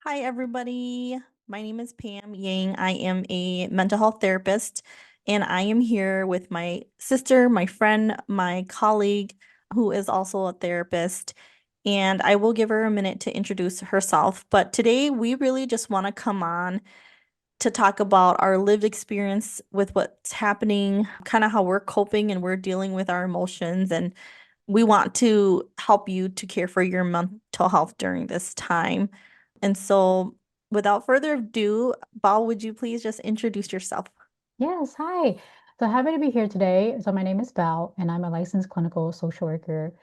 Hi, everybody. My name is Pam Yang. I am a mental health therapist, and I am here with my sister, my friend, my colleague, who is also a therapist. And I will give her a minute to introduce herself. But today, we really just want to come on to talk about our lived experience with what's happening, kind of how we're coping and we're dealing with our emotions. And we want to help you to care for your mental health during this time. And so, without further ado, Bao, would you please just introduce yourself? Yes, hi. So happy to be here today. So my name is Val, and I'm a licensed clinical social worker.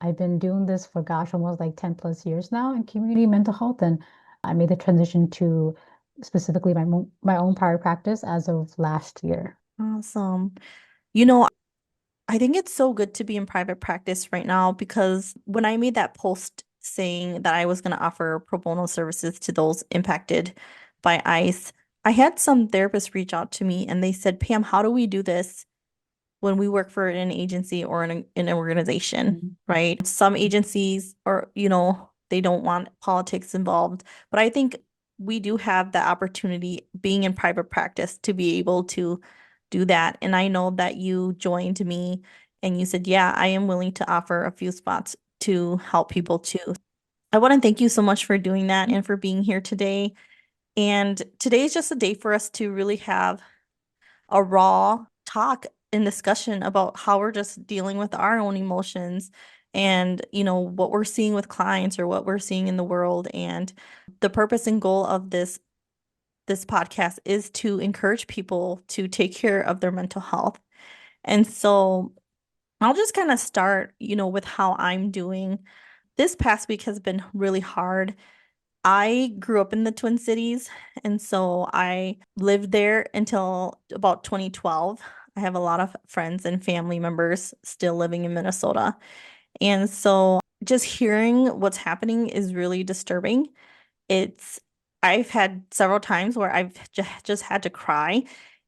I've been doing this for gosh, almost like 10 plus years now in community mental health, and I made the transition to specifically my own private practice as of last year. Awesome. You know, I think it's so good to be in private practice right now because when I made that post saying that I was going to offer pro bono services to those impacted by ICE, I had some therapists reach out to me and they said, Pam, how do we do this when we work for an agency or in an organization, Mhm. right? Some agencies or, they don't want politics involved, but I think we do have the opportunity being in private practice to be able to do that. And I know that you joined me and you said, yeah, I am willing to offer a few spots to help people too. I want to thank you so much for doing that and for being here today. And today is just a day for us to really have a raw talk and discussion about how we're just dealing with our own emotions and what we're seeing with clients or what we're seeing in the world. And the purpose and goal of this podcast is to encourage people to take care of their mental health. And so I'll just kind of start, with how I'm doing. This past week has been really hard. I grew up in the Twin Cities, and so I lived there until about 2012. I have a lot of friends and family members still living in Minnesota. And so just hearing what's happening is really disturbing. It's I've had several times where I've just had to cry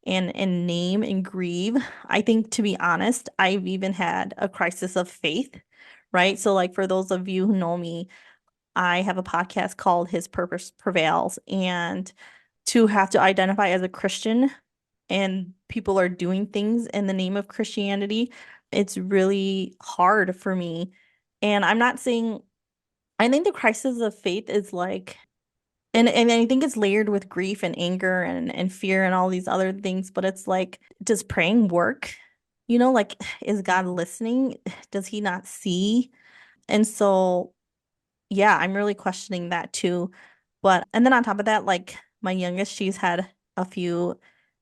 and name and grieve. I think to be honest, I've even had a crisis of faith, right? So like for those of you who know me, I have a podcast called His Purpose Prevails, and to have to identify as a Christian and people are doing things in the name of Christianity, it's really hard for me. And I'm not saying, I think the crisis of faith is like, and I think it's layered with grief and anger and fear and all these other things, but it's like, does praying work? Like, is God listening? Does he not see? And so yeah, I'm really questioning that too. And then on top of that, like my youngest, she's had a few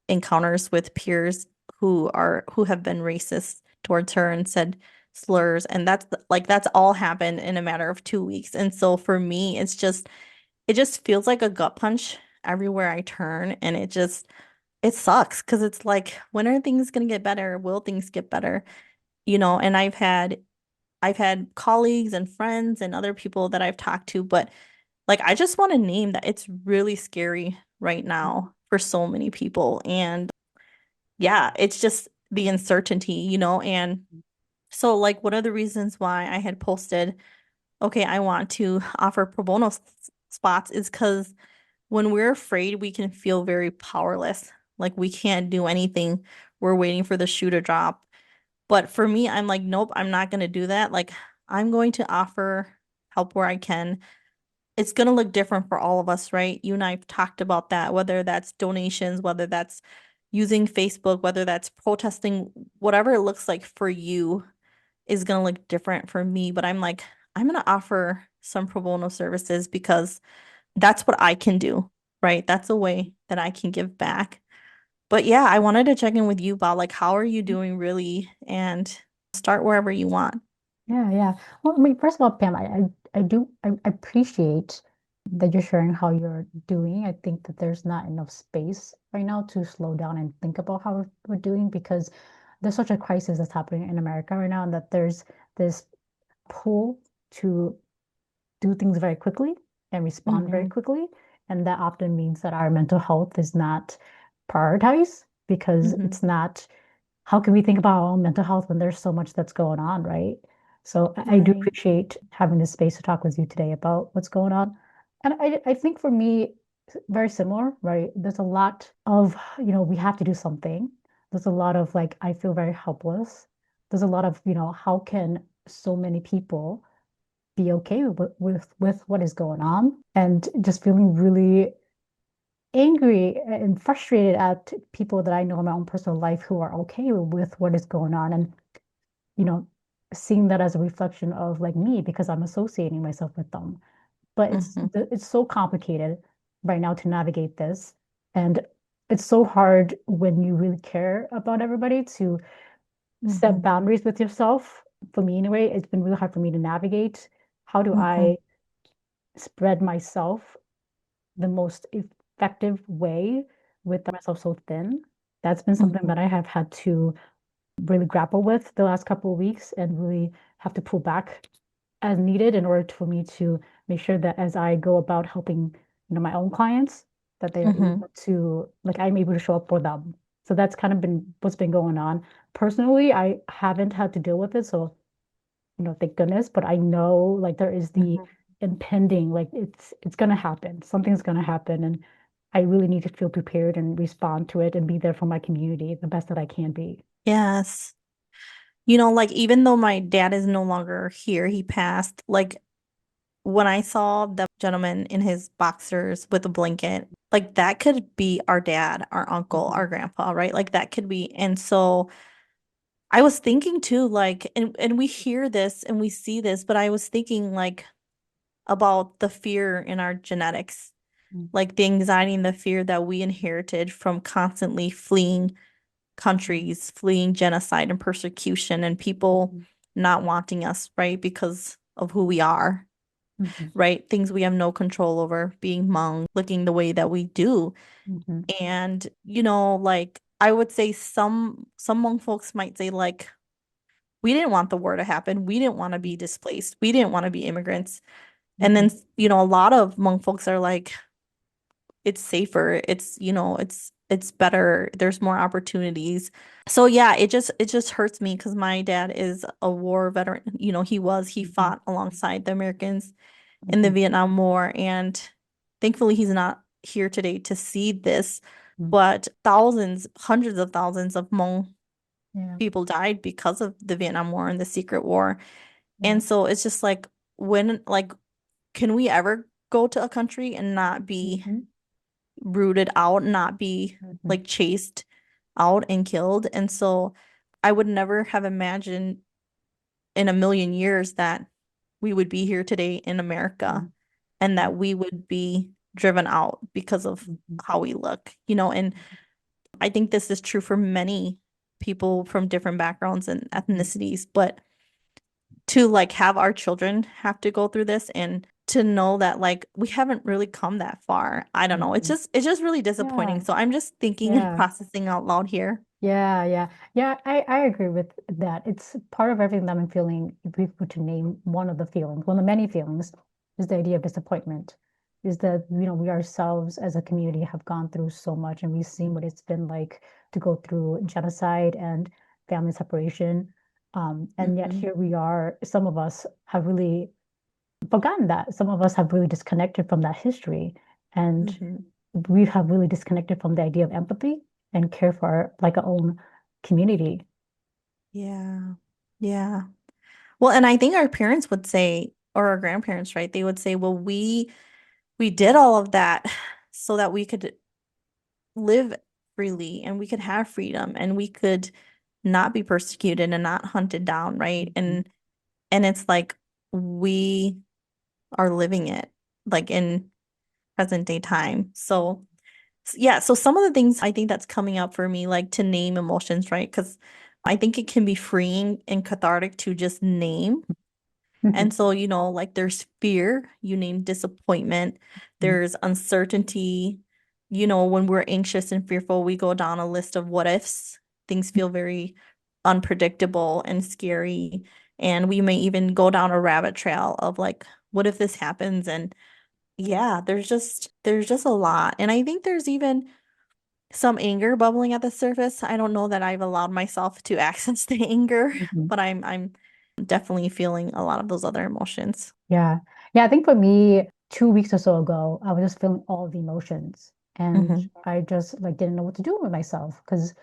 encounters with peers who have been racist towards her and said slurs. And that's all happened in a matter of 2 weeks. And so for me, it just feels like a gut punch everywhere I turn. And it sucks because it's like, when are things gonna get better? Will things get better? And I've had colleagues and friends and other people that I've talked to, but like I just want to name that it's really scary right now for so many people. And yeah, it's just the uncertainty, and so like one of the reasons why I had posted, okay, I want to offer pro bono spots is because when we're afraid, we can feel very powerless. Like we can't do anything. We're waiting for the shoe to drop. But for me, I'm like, nope, I'm not going to do that. Like, I'm going to offer help where I can. It's going to look different for all of us, right? You and I have talked about that, whether that's donations, whether that's using Facebook, whether that's protesting, whatever it looks like for you is going to look different for me. But I'm like, I'm going to offer some pro bono services because that's what I can do, right? That's a way that I can give back. But yeah, I wanted to check in with you about like how are you doing really and start wherever you want. Yeah, yeah. Well, I mean, first of all, Pam, I appreciate that you're sharing how you're doing. I think that there's not enough space right now to slow down and think about how we're doing because there's such a crisis that's happening in America right now, and that there's this pull to do things very quickly and respond very Hmm. quickly. And that often means that our mental health is not prioritized because Hmm. it's not, how can we think about our own mental health when there's so much that's going on, right? So I do Right. appreciate having this space to talk with you today about what's going on. And I think for me, very similar, right? There's a lot of, we have to do something. There's a lot of like, I feel very helpless. There's a lot of, how can so many people be okay with what is going on, and just feeling really angry and frustrated at people that I know in my own personal life who are okay with what is going on, and you know seeing that as a reflection of like me because I'm associating myself with them. But Hmm. it's so complicated right now to navigate this, and it's so hard when you really care about everybody to set Hmm. boundaries with yourself. For me anyway, it's been really hard for me to navigate. How do Hmm. I spread myself the most effective way with myself so thin? That's been something Hmm. that I have had to really grapple with the last couple of weeks and really have to pull back as needed in order for me to make sure that as I go about helping, my own clients, that they are Hmm. able to, like, I'm able to show up for them. So that's kind of been what's been going on. Personally, I haven't had to deal with it, so thank goodness, but I know like there is the Hmm. impending, like it's gonna happen. Something's gonna happen, and I really need to feel prepared and respond to it and be there for my community the best that I can be. Yes. Like even though my dad is no longer here, he passed, like when I saw the gentleman in his boxers with a blanket, like that could be our dad, our uncle, Mhm, our grandpa, right? Like that could be. And so I was thinking too, like, and we hear this and we see this, but I was thinking like about the fear in our genetics, mhm, like the anxiety and the fear that we inherited from constantly fleeing countries, fleeing genocide and persecution, and people mhm, not wanting us, right? Because of who we are, mhm, right? Things we have no control over, being Hmong, looking the way that we do. mhm, And, like I would say some Hmong folks might say like we didn't want the war to happen. We didn't want to be displaced. We didn't want to be immigrants. And then, mhm, a lot of Hmong folks are like, it's safer. It's better. There's more opportunities. So yeah, it just hurts me because my dad is a war veteran. He mhm, fought alongside the Americans in the mhm, Vietnam War, and thankfully he's not here today to see this. mhm. But thousands, hundreds of thousands of Hmong Yeah, people died because of the Vietnam War and the Secret War. yeah. And so it's just like like can we ever go to a country and not be Mhm, rooted out, not be mhm, like chased out and killed? And so I would never have imagined in a million years that we would be here today in America mhm, and yeah, that we would be driven out because of mhm, how we look, and I think this is true for many people from different backgrounds and mhm, ethnicities, but to like have our children have to go through this and to know that like we haven't really come that far. I don't know. It's mhm. just it's just really disappointing. Yeah, So I'm just thinking and yeah. processing out loud here. Yeah, yeah. Yeah, I agree with that. It's part of everything that I'm feeling. If we were to name one of the feelings, one of the many feelings, is the idea of disappointment. Is that, we ourselves as a community have gone through so much and we've seen what it's been like to go through genocide and family separation. And yet Hmm. here we are, some of us have really forgotten that. Some of us have really disconnected from that history. And Hmm. we have really disconnected from the idea of empathy and care for our own community. Yeah. Yeah. Well, and I think our parents would say, or our grandparents, right? They would say, well, we did all of that so that we could live freely and we could have freedom and we could not be persecuted and not hunted down, right? Mhm, And it's like we are living it like in present day time. So yeah, so some of the things I think that's coming up for me, like to name emotions, right? Because I think it can be freeing and cathartic to just name. mhm, And so, like there's fear, you name disappointment, mhm, there's uncertainty. When we're anxious and fearful, we go down a list of what ifs. Things feel very unpredictable and scary. And we may even go down a rabbit trail of like, what if this happens? And yeah, there's just a lot. And I think there's even some anger bubbling at the surface. I don't know that I've allowed myself to access the anger, Mhm. but I'm definitely feeling a lot of those other emotions. Yeah. Yeah, I think for me, 2 weeks or so ago, I was just feeling all the emotions. And Hmm. I just like didn't know what to do with myself because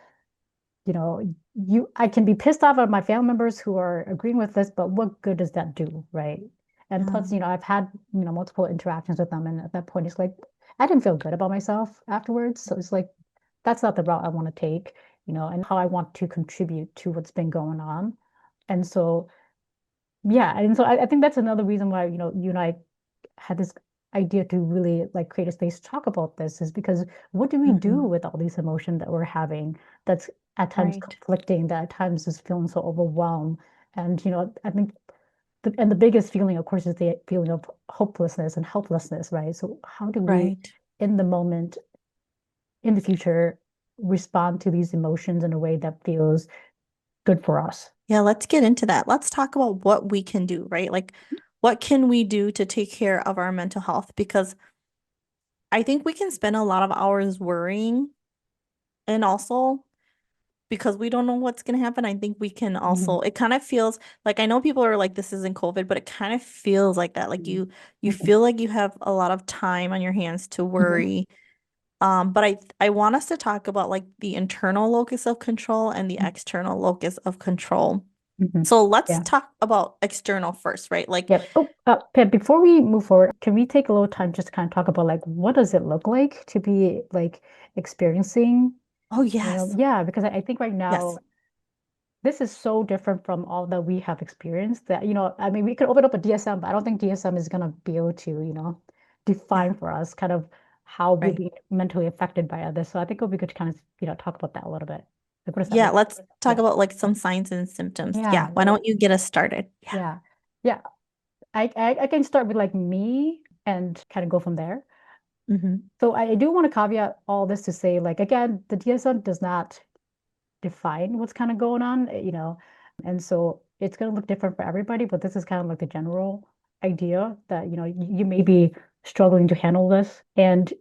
I can be pissed off at my family members who are agreeing with this, but what good does that do, right? And Yeah, plus, I've had, multiple interactions with them, and at that point, it's like I didn't feel good about myself afterwards. So it's like that's not the route I want to take, and how I want to contribute to what's been going on. And so, yeah, and so I think that's another reason why, you and I had this idea to really like create a space to talk about this is because what do we do hmm. with all these emotions that we're having that's at times Right, conflicting, that at times is feeling so overwhelmed. And I think the biggest feeling, of course, is the feeling of hopelessness and helplessness, right? So how do we right. in the moment, in the future, respond to these emotions in a way that feels good for us? Yeah, let's get into that. Let's talk about what we can do, right? Like, what can we do to take care of our mental health? Because I think we can spend a lot of hours worrying, and also because we don't know what's going to happen, I think we can Mhm. also, it kind of feels like, I know people are like, this isn't COVID, but it kind of feels like that. Like Mhm. you Mhm. feel like you have a lot of time on your hands to Mhm. worry. But I want us to talk about like the internal locus of control and the external locus of control. Mhm. So let's Yeah. talk about external first, right? Like, Yep. Oh, Pip, before we move forward, can we take a little time just to kind of talk about like what does it look like to be like experiencing, oh yes, yeah, because I think right yes, now this is so different from all that we have experienced that, I mean, we could open up a DSM, but I don't think DSM is gonna be able to, yeah, define for us kind of how we're right. being mentally affected by others. So I think it would be good to kind of, talk about that a little bit. Like, what does that Yeah, look let's like? talk Yeah. about like some signs and symptoms. Yeah, Yeah, why yeah, don't you get us started? Yeah. yeah. Yeah. I can start with like me and kind of go from there. Hmm. So I do want to caveat all this to say, like, again, the DSM does not define what's kind of going on, and so it's going to look different for everybody, but this is kind of like the general idea that, you may be struggling to handle this. And,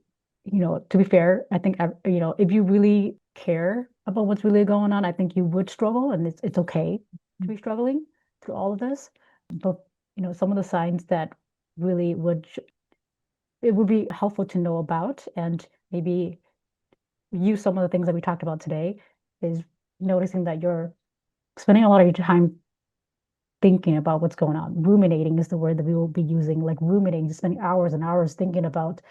to be fair, I think, if you really care about what's really going on, I think you would struggle, and it's okay to be struggling through all of this. But, some of the signs that really it would be helpful to know about and maybe use some of the things that we talked about today is noticing that you're spending a lot of your time thinking about what's going on. Ruminating is the word that we will be using, like ruminating, just spending hours and hours thinking about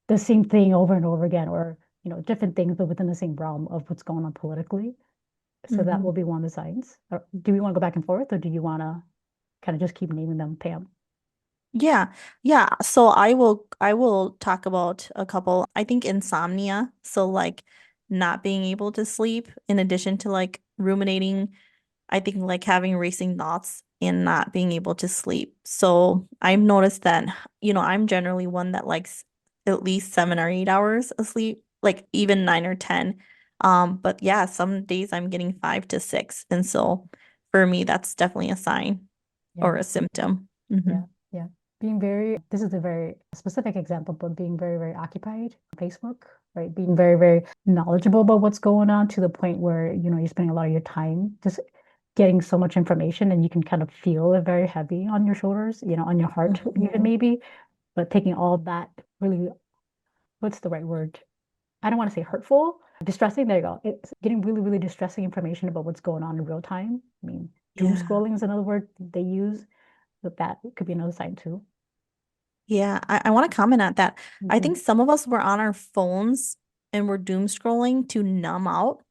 the same thing over and over again, or different things, but within the same realm of what's going on politically. So that will Hmm. be one of the signs. Do we want to go back and forth, or do you want to kind of just keep naming them, Pam? Yeah. Yeah. So I will talk about a couple. I think insomnia. So like not being able to sleep in addition to like ruminating. I think like having racing thoughts and not being able to sleep. So I've noticed that, I'm generally one that likes at least 7 or 8 hours of sleep, like even 9 or 10. But yeah, some days I'm getting 5 to 6. And so for me, that's definitely a sign Yeah. or a symptom. Yeah, yeah. This is a very specific example, but being very, very occupied on Facebook, right? Being very, very knowledgeable about what's going on to the point where, you're spending a lot of your time just getting so much information and you can kind of feel it very heavy on your shoulders, on your heart Hmm. even maybe, but taking all that really, what's the right word? I don't want to say hurtful, distressing. There you go. It's getting really, really distressing information about what's going on in real time. I mean, doom Yeah. scrolling is another word they use, but that could be another sign too. Yeah, I want to comment on that. I Mhm. think some of us were on our phones and we're doom scrolling to numb out,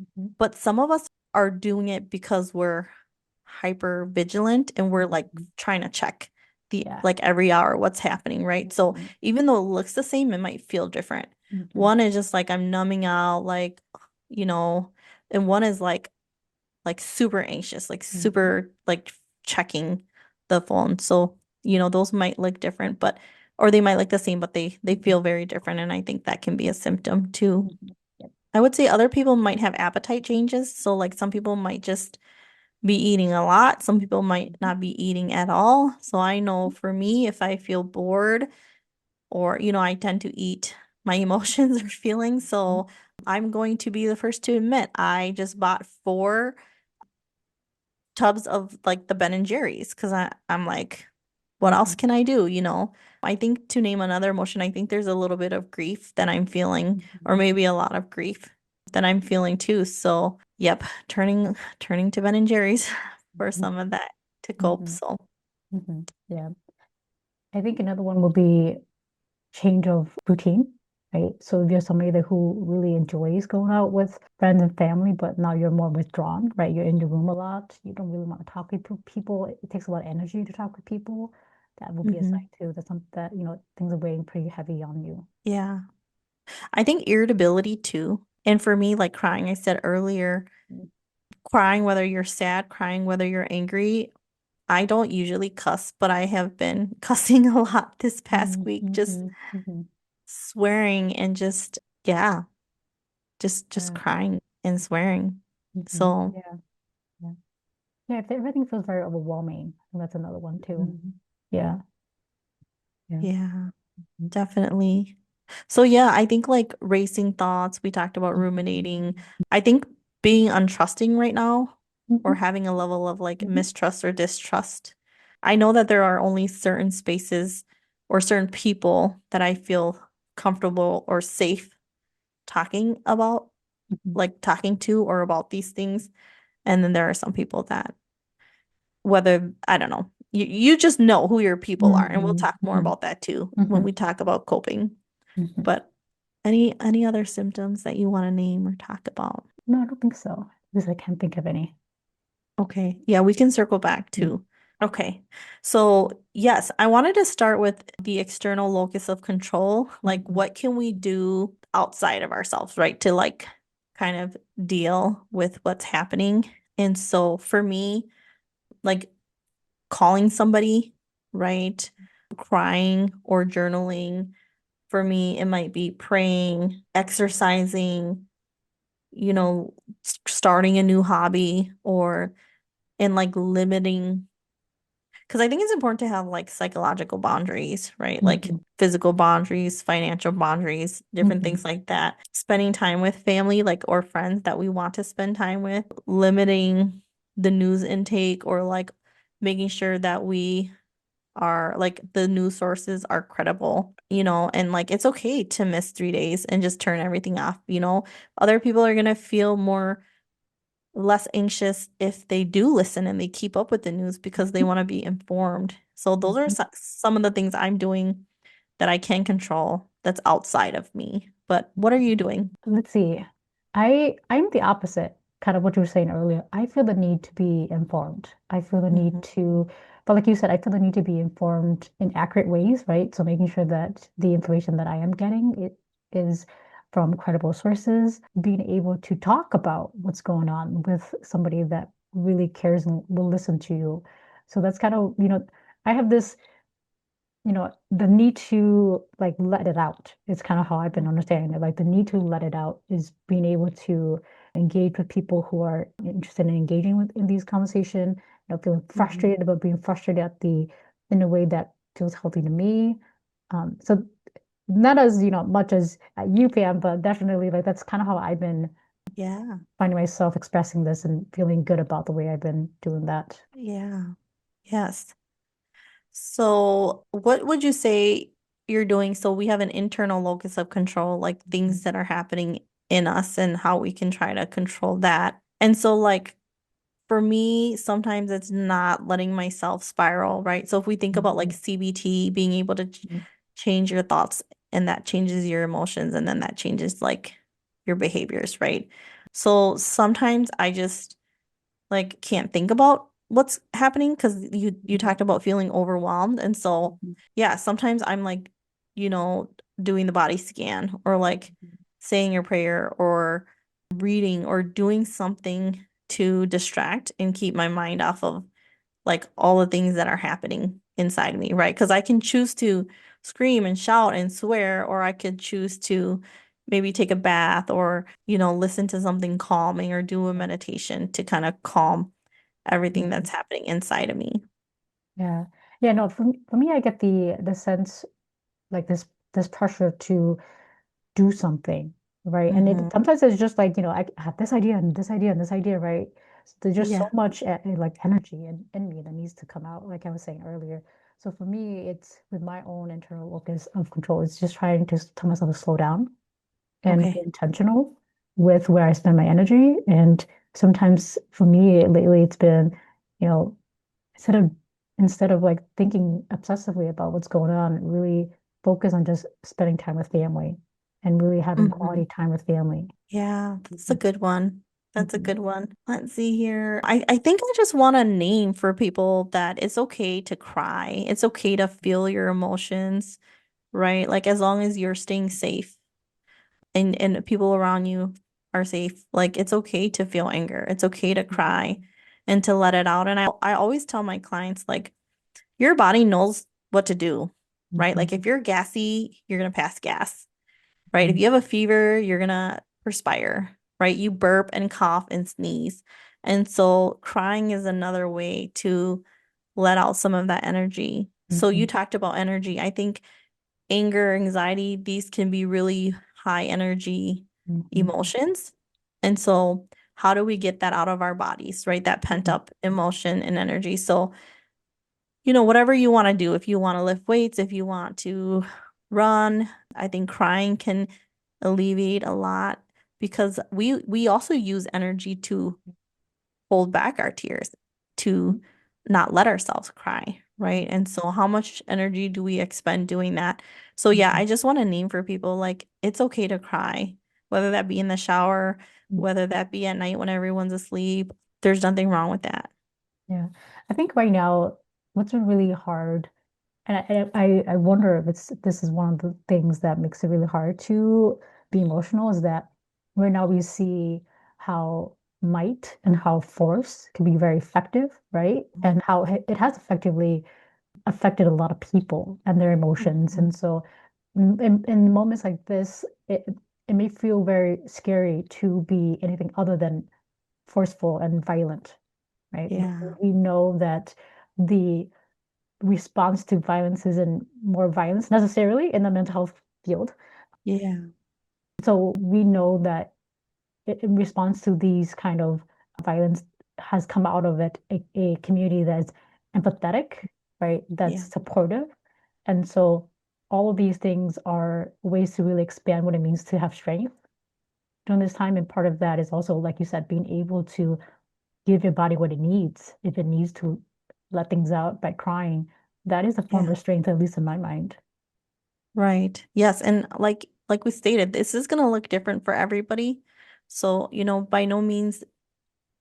Mhm. but some of us are doing it because we're hyper vigilant and we're like Mhm. trying to check the Yeah. like every hour what's happening, right? So Mhm. even though it looks the same, it might feel different. Mhm. One is just like I'm numbing out, like, you know, and one is like super anxious, like Mhm. super like checking the phone. So, those might look different, but or they might look the same, but they Mhm. feel very different. And I think that can be a symptom too. Mhm. Yep. I would say other people might have appetite changes. So like some people might just be eating a lot. Some people might not be eating at all. So I know for me, if I feel bored, or, I tend to eat my emotions or feelings. Mhm. So I'm going to be the first to admit I just bought 4 tubs of like the Ben and Jerry's because I'm like, what else Mhm. can I do? I think to name another emotion, I think there's a little bit of grief that I'm feeling, or Mhm. maybe a lot of grief that I'm feeling too. So, yep, turning to Ben and Jerry's for Mhm. some of that to cope. Mhm. So, Mhm. Yeah. I think another one would be change of routine, right? So if you're somebody that who really enjoys going out with friends and family, but now you're more withdrawn, right? You're in your room a lot. You don't really want to talk with people. It takes a lot of energy to talk with people. That would be a sign mhm. too that some that things are weighing pretty heavy on you. Yeah. I think irritability too. And for me, like crying, I said earlier, crying whether you're sad, crying whether you're angry. I don't usually cuss, but I have been cussing a lot this past Mhm. week, just Mhm. Mhm. swearing and just, yeah, just Yeah. crying and swearing. Mhm. So, Yeah. Yeah. Yeah. If everything feels very overwhelming, I think that's another one too. mhm. Yeah. Yeah. Yeah, definitely. So yeah, I think like racing thoughts, we talked about Mhm. ruminating. I think being untrusting right now or Mhm. having a level of like Mhm. mistrust or distrust. I know that there are only certain spaces or certain people that I feel comfortable or safe talking about, Mhm. like talking to or about these things. And then there are some people that whether I don't know, you just know who your people are, and we'll Mhm. talk more Mhm. about that too when Mhm. we talk about coping. Mhm. But any other symptoms that you want to name or talk about? No, I don't think so. Because I can't think of any. Okay. Yeah, we can circle back Mm. too. Okay. So, yes, I wanted to start with the external locus of control. Like, Mhm. what can we do outside of ourselves, right? To like kind of deal with what's happening. And so for me, like calling somebody, right? Crying or journaling. For me, it might be praying, exercising, starting a new hobby or and like limiting because I think it's important to have like psychological boundaries, right? Like Mhm. physical boundaries, financial boundaries, different Mhm. things like that. Spending time with family, like or friends that we want to spend time with, limiting the news intake or like making sure that we are like the news sources are credible, and like it's okay to miss 3 days and just turn everything off. Other people are gonna feel more less anxious if they do listen and they keep up with the news because they want to be informed. So those are Mhm. some of the things I'm doing that I can control that's outside of me. But what are you doing? Let's see. I'm the opposite, kind of what you were saying earlier. I feel the need to be informed. I feel the need Mhm. to, but like you said, I feel the need to be informed in accurate ways, right? So making sure that the information that I am getting it is from credible sources, being able to talk about what's going on with somebody that really cares and will listen to you. So that's kind of, I have this the need to like let it out is kind of how I've been understanding it. Like the need to let it out is being able to engage with people who are interested in engaging with in these conversation, feeling Mhm. frustrated about being frustrated in a way that feels healthy to me. So not as, much as you can, but definitely like that's kind of how I've been Yeah. finding myself expressing this and feeling good about the way I've been doing that. Yeah. Yes. So, what would you say you're doing? So, we have an internal locus of control, like Mhm. things that are happening in us and how we can try to control that. And so, like, for me, sometimes it's not letting myself spiral, right? So, if we think about like Mhm. CBT, being able to change your thoughts and that changes your emotions, and then that changes like your behaviors, right? So, sometimes I just like can't think about what's happening because you Mhm. talked about feeling overwhelmed. And so Mhm. yeah, sometimes I'm like, you know, doing the body scan or like Mhm. saying your prayer or reading or doing something to distract and keep my mind off of like all the things that are happening inside me, right? Because I can choose to scream and shout and swear, or I could choose to maybe take a bath or, listen to something calming or do a meditation to kind of calm everything Mhm. that's happening inside of me. Yeah. Yeah, no, for me, I get the sense like this this pressure to do something, right? And Mm-hmm. it sometimes it's just like, I have this idea and this idea and this idea, right? So there's just so Yeah. much like energy in me that needs to come out, like I was saying earlier. So for me, it's with my own internal locus of control. It's just trying to tell myself to slow down and be Okay. intentional with where I spend my energy. And sometimes for me lately, it's been, you know, instead of instead of like thinking obsessively about what's going on, really focus on just spending time with family and really having Mm-hmm. quality time with family. Yeah, that's a Mhm. good one. That's a Mhm. good one. Let's see here. I think I just want a name for people that it's okay to cry. It's okay to feel your emotions, right? Like as long as you're staying safe and people around you are safe, like it's okay to feel anger. It's okay to cry and to let it out. And I always tell my clients like your body knows what to do, right? Mhm. Like if you're gassy, you're gonna pass gas, right? If Mhm. you have a fever, you're gonna perspire, right? You burp and cough and sneeze. And so crying is another way to let out some of that energy. So you Mhm. talked about energy. I think anger, anxiety, these can be really high energy Mhm. emotions. And so how do we get that out of our bodies, right? That pent Mhm. up emotion and energy. So whatever you want to do, if you want to lift weights, if you want to run, I think crying can alleviate a lot because we also use energy to hold back our tears, to not let ourselves cry, right? And so how much energy do we expend doing that? So yeah, Mhm. I just want to name for people like it's okay to cry, whether that be in the shower, Mhm. whether that be at night when everyone's asleep. There's nothing wrong with that. Yeah. I think right now, what's been really hard, and I wonder if this is one of the things that makes it really hard to be emotional, is that right now we see how might and how force can be very effective, right? And how it has effectively affected a lot of people and their emotions. Mhm. And so in moments like this, it may feel very scary to be anything other than forceful and violent, right? Yeah. We know that the response to violence isn't more violence necessarily in the mental health field. Yeah. So we know that in response to these kind of violence has come out of it a community that's empathetic, right? That's Yeah. supportive. And so all of these things are ways to really expand what it means to have strength during this time. And part of that is also, like you said, being able to give your body what it needs. If it needs to let things out by crying, that is a form Yeah. of strength, at least in my mind. Right. Yes. And like we stated, this is gonna look different for everybody. So, by no means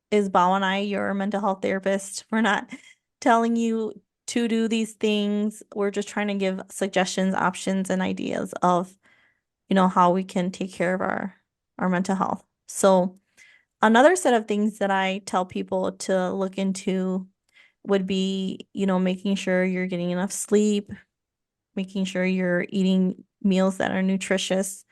is Bao and I your mental health therapist. We're not telling you to do these things. We're just trying to give suggestions, options, and ideas of, how we can take care of our mental health. So another set of things that I tell people to look into would be, making sure you're getting enough sleep, making sure you're eating meals that are nutritious,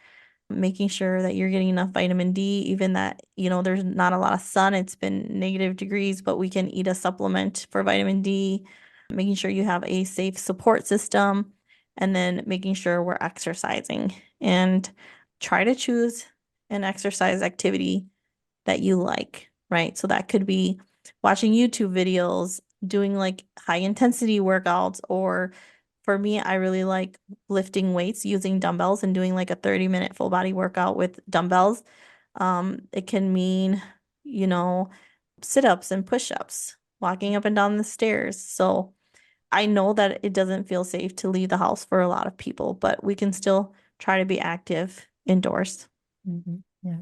making sure that you're getting enough vitamin D, even that, there's not a lot of sun. It's been negative degrees, but we can eat a supplement for vitamin D, making sure you have a safe support system, and then making sure we're exercising and try to choose an exercise activity that you like, right? So that could be watching YouTube videos, doing like high intensity workouts, or for me, I really like lifting weights using dumbbells and doing like a 30-minute full body workout with dumbbells. It can mean, you know, sit-ups and push-ups, walking up and down the stairs. So I know that it doesn't feel safe to leave the house for a lot of people, but we can still try to be active indoors. Mhm. Yeah.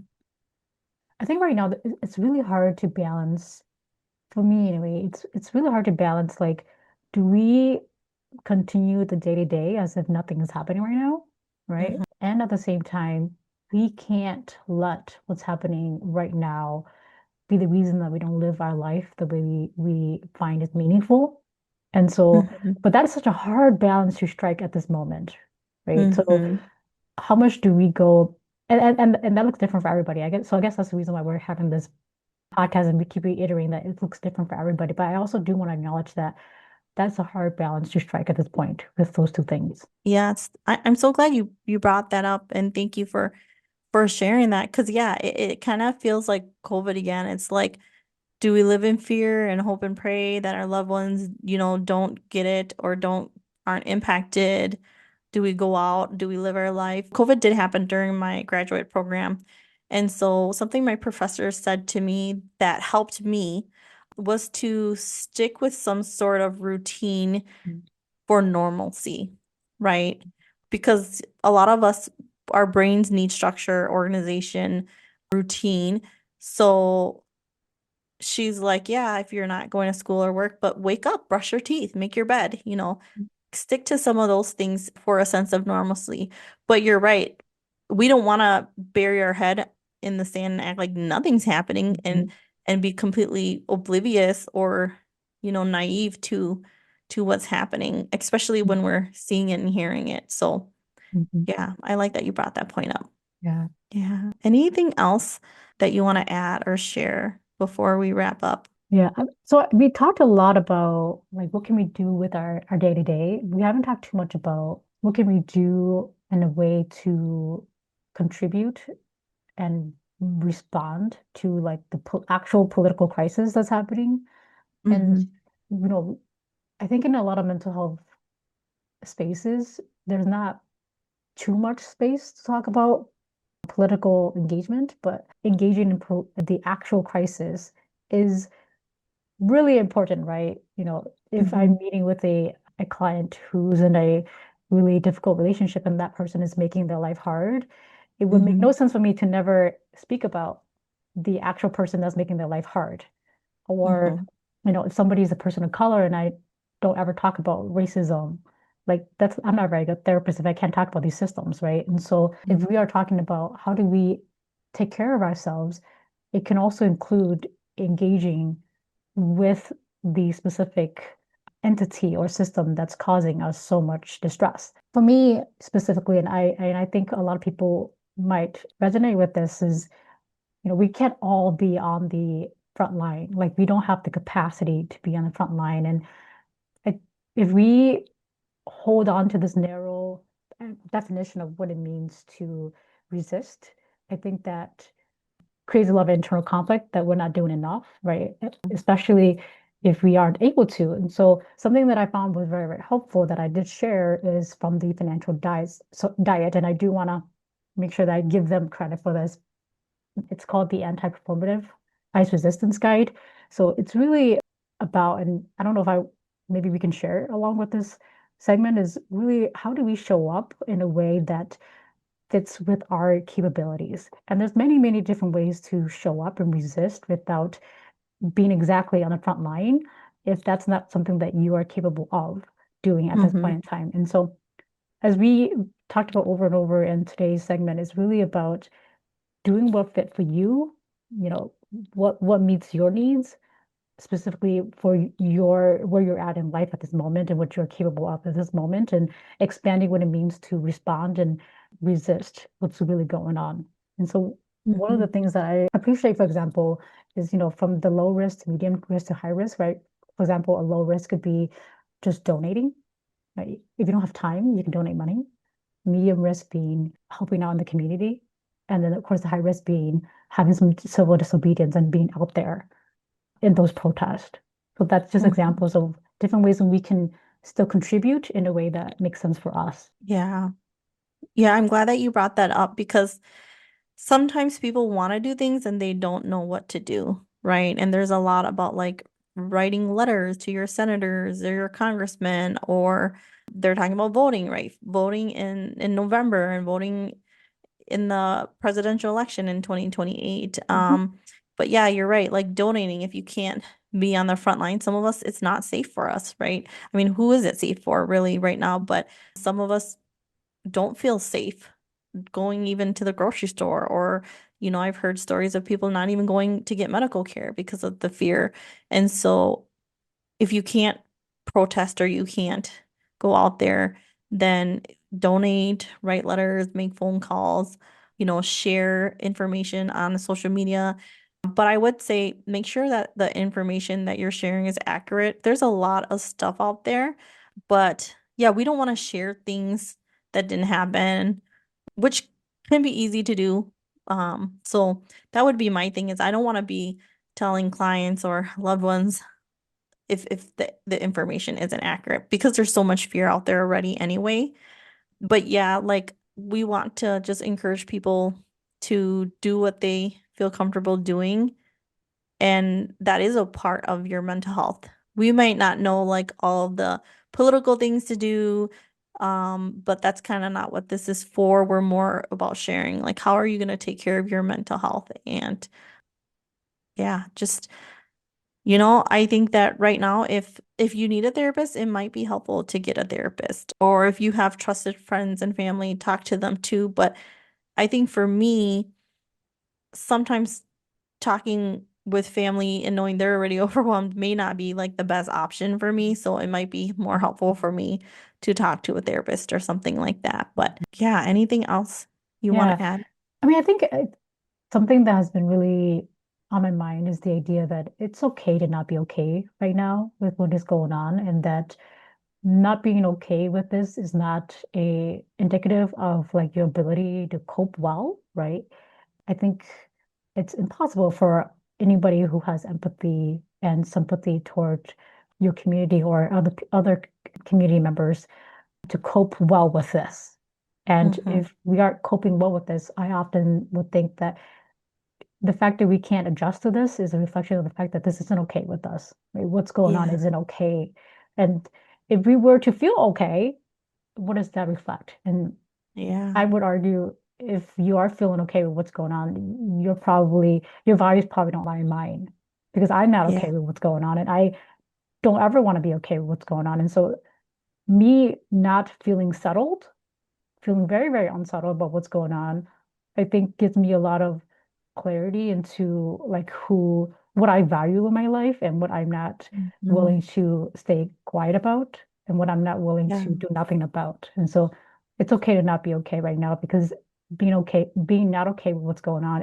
I think right now it's really hard to balance, for me anyway, it's really hard to balance like, do we continue the day to day as if nothing is happening right now, right? Mhm. And at the same time, we can't let what's happening right now be the reason that we don't live our life the way we find it meaningful. And so, Mhm. but that is such a hard balance to strike at this moment, right? So Mhm. how much do we go, and that looks different for everybody. I guess that's the reason why we're having this podcast and we keep reiterating that it looks different for everybody. But I also do want to acknowledge that that's a hard balance to strike at this point with those two things. Yeah, I'm so glad you brought that up, and thank you for sharing that. Because yeah, it kind of feels like COVID again. It's like, do we live in fear and hope and pray that our loved ones, don't get it or don't aren't impacted? Do we go out? Do we live our life? COVID did happen during my graduate program. And so something my professor said to me that helped me was to stick with some sort of routine for normalcy, right? Because a lot of us, our brains need structure, organization, routine. So she's like, yeah, if you're not going to school or work, but wake up, brush your teeth, make your bed, stick to some of those things for a sense of normalcy. But you're right. We don't want to bury our head in the sand and act like nothing's happening Mhm. and be completely oblivious or, naive to what's happening, especially when we're seeing it and hearing it. So, Mhm. yeah, I like that you brought that point up. Yeah. Yeah. Anything else that you want to add or share before we wrap up? Yeah. So we talked a lot about like what can we do with our day to day. We haven't talked too much about what can we do in a way to contribute and respond to like the po actual political crisis that's happening. And Hmm. you know, I think in a lot of mental health spaces, there's not too much space to talk about political engagement, but engaging in the actual crisis is really important, right? If I'm Hmm. meeting with a client who's in a really difficult relationship and that person is making their life hard, it would make no Hmm. sense for me to never speak about the actual person that's making their life hard. Or, Hmm. if somebody is a person of color and I don't ever talk about racism, like I'm not a very good therapist if I can't talk about these systems, right? And so if we are talking about how do we take care of ourselves, it can also include engaging with the specific entity or system that's causing us so much distress. For me specifically, and I think a lot of people might resonate with this, is we can't all be on the front line. Like we don't have the capacity to be on the front line. And I, if we hold on to this narrow definition of what it means to resist, I think that creates a lot of internal conflict that we're not doing enough, right? Especially if we aren't able to. And so something that I found was very, very helpful that I did share is from the financial diet. And I do want to make sure that I give them credit for this. It's called the Anti-Performative Ice Resistance Guide. So it's really about, and I don't know if maybe we can share it along with this segment, is really how do we show up in a way that fits with our capabilities. And there's many, many different ways to show up and resist without being exactly on the front line if that's not something that you are capable of doing at this point Hmm. in time. And so as we talked about over and over in today's segment, is really about doing what fit for you, you know, what meets your needs, specifically for your where you're at in life at this moment and what you're capable of at this moment, and expanding what it means to respond and resist what's really going on. And so one of the Hmm. things that I appreciate, for example, is, from the low risk to medium risk to high risk, right? For example, a low risk could be just donating, right? If you don't have time, you can donate money. Medium risk being helping out in the community. And then, of course, the high risk being having some civil disobedience and being out there in those protests. So that's just Hmm. examples of different ways that we can still contribute in a way that makes sense for us. Yeah. Yeah, I'm glad that you brought that up because sometimes people want to do things and they don't know what to do, right? And there's a lot about like writing letters to your senators or your congressmen, or they're talking about voting, right? Voting in November and voting in the presidential election in 2028. Mhm. But yeah, you're right. Like donating, if you can't be on the front line, some of us, it's not safe for us, right? I mean, who is it safe for really right now? But some of us don't feel safe going even to the grocery store, or I've heard stories of people not even going to get medical care because of the fear. And so if you can't protest or you can't go out there, then donate, write letters, make phone calls, share information on social media. But I would say make sure that the information that you're sharing is accurate. There's a lot of stuff out there, but yeah, we don't want to share things that didn't happen, which can be easy to do. So that would be my thing is I don't want to be telling clients or loved ones if the information isn't accurate because there's so much fear out there already anyway. But yeah, like we want to just encourage people to do what they feel comfortable doing, and that is a part of your mental health. We might not know like all of the political things to do, but that's kind of not what this is for. We're more about sharing, like how are you going to take care of your mental health? And yeah, just I think that right now, if you need a therapist, it might be helpful to get a therapist. Or if you have trusted friends and family, talk to them too. But I think for me, sometimes talking with family and knowing they're already overwhelmed may not be like the best option for me. So it might be more helpful for me to talk to a therapist or something like that. But yeah, anything else you want Yeah. to add? I mean, I think something that has been really on my mind is the idea that it's okay to not be okay right now with what is going on, and that not being okay with this is not a indicative of like your ability to cope well, right? I think it's impossible for anybody who has empathy and sympathy toward your community or other community members to cope well with this. And Hmm. if we aren't coping well with this, I often would think that the fact that we can't adjust to this is a reflection of the fact that this isn't okay with us. Right? What's going on Yeah. isn't okay. And if we were to feel okay, what does that reflect? And Yeah. I would argue if you are feeling okay with what's going on, your values probably don't lie in mine because I'm not Yeah. okay with what's going on. And I don't ever want to be okay with what's going on. And so me not feeling settled, feeling very, very unsettled about what's going on, I think gives me a lot of clarity into like what I value in my life and what I'm not Hmm. willing to stay quiet about and what I'm not willing Yeah. to do nothing about. And so it's okay to not be okay right now because being not okay with what's going on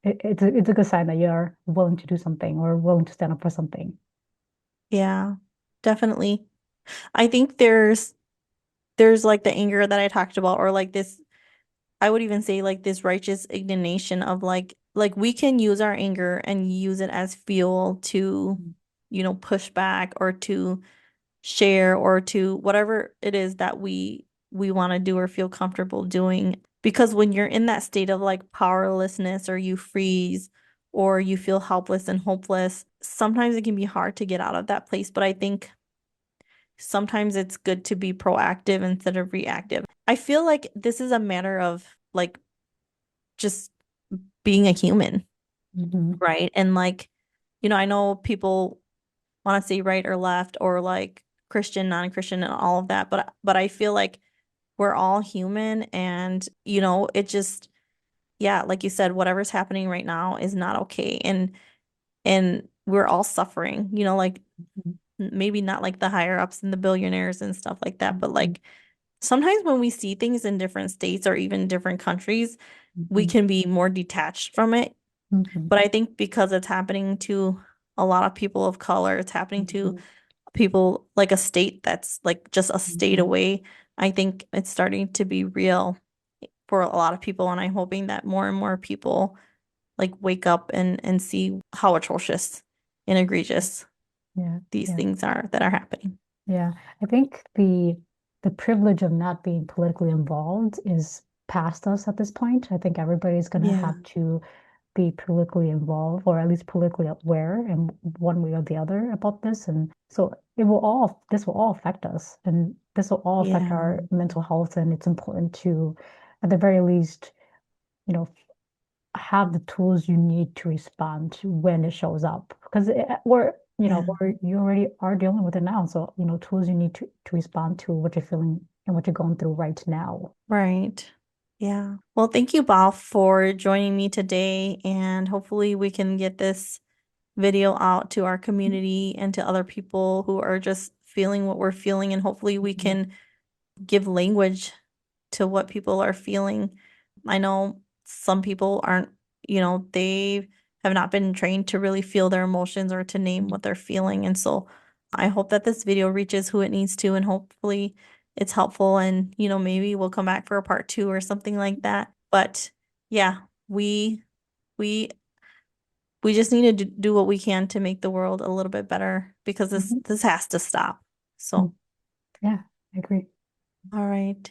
it's a good sign that you're willing to do something or willing to stand up for something. Yeah. Definitely. I think there's like the anger that I talked about, or like this, I would even say like this righteous indignation of like we can use our anger and use it as fuel to, push back or to share or to whatever it is that we want to do or feel comfortable doing. Because when you're in that state of like powerlessness or you freeze or you feel helpless and hopeless, sometimes it can be hard to get out of that place. But I think sometimes it's good to be proactive instead of reactive. I feel like this is a matter of like just being a human, Hmm. right? And like, I know people want to say right or left or like Christian, non-Christian and all of that, but I feel like we're all human and it just yeah, like you said, whatever's happening right now is not okay. And we're all suffering, like maybe not like the higher ups and the billionaires and stuff like that, but Hmm. like sometimes when we see things in different states or even different countries, we Hmm. can be more detached from it. Hmm. But I think because it's happening to a lot of people of color, it's happening to Hmm. people like a state that's like just a state Hmm. away. I think it's starting to be real for a lot of people, and I'm hoping that more and more people like wake up and see how atrocious and egregious Yeah, these yeah. things are that are happening. Yeah, I think the privilege of not being politically involved is past us at this point. I think everybody's going to Yeah. have to be politically involved or at least politically aware in one way or the other about this. And so this will all affect us and this will all affect Yeah. our mental health. And it's important to, at the very least, you know, have the tools you need to respond to when it shows up. Because Yeah. you already are dealing with it now. So, tools you need to respond to what you're feeling and what you're going through right now. Right. Yeah. Well, thank you, Bob, for joining me today, and hopefully we can get this video out to our community and to other people who are just feeling what we're feeling, and hopefully we Mhm. can give language to what people are feeling. I know some people aren't, they have not been trained to really feel their emotions or to name what they're feeling. And so I hope that this video reaches who it needs to, and hopefully it's helpful, and maybe we'll come back for a part 2 or something like that. But yeah, we we just need to do what we can to make the world a little bit better, because this Mhm. this has to stop. Mm. So, Yeah, I agree. all right.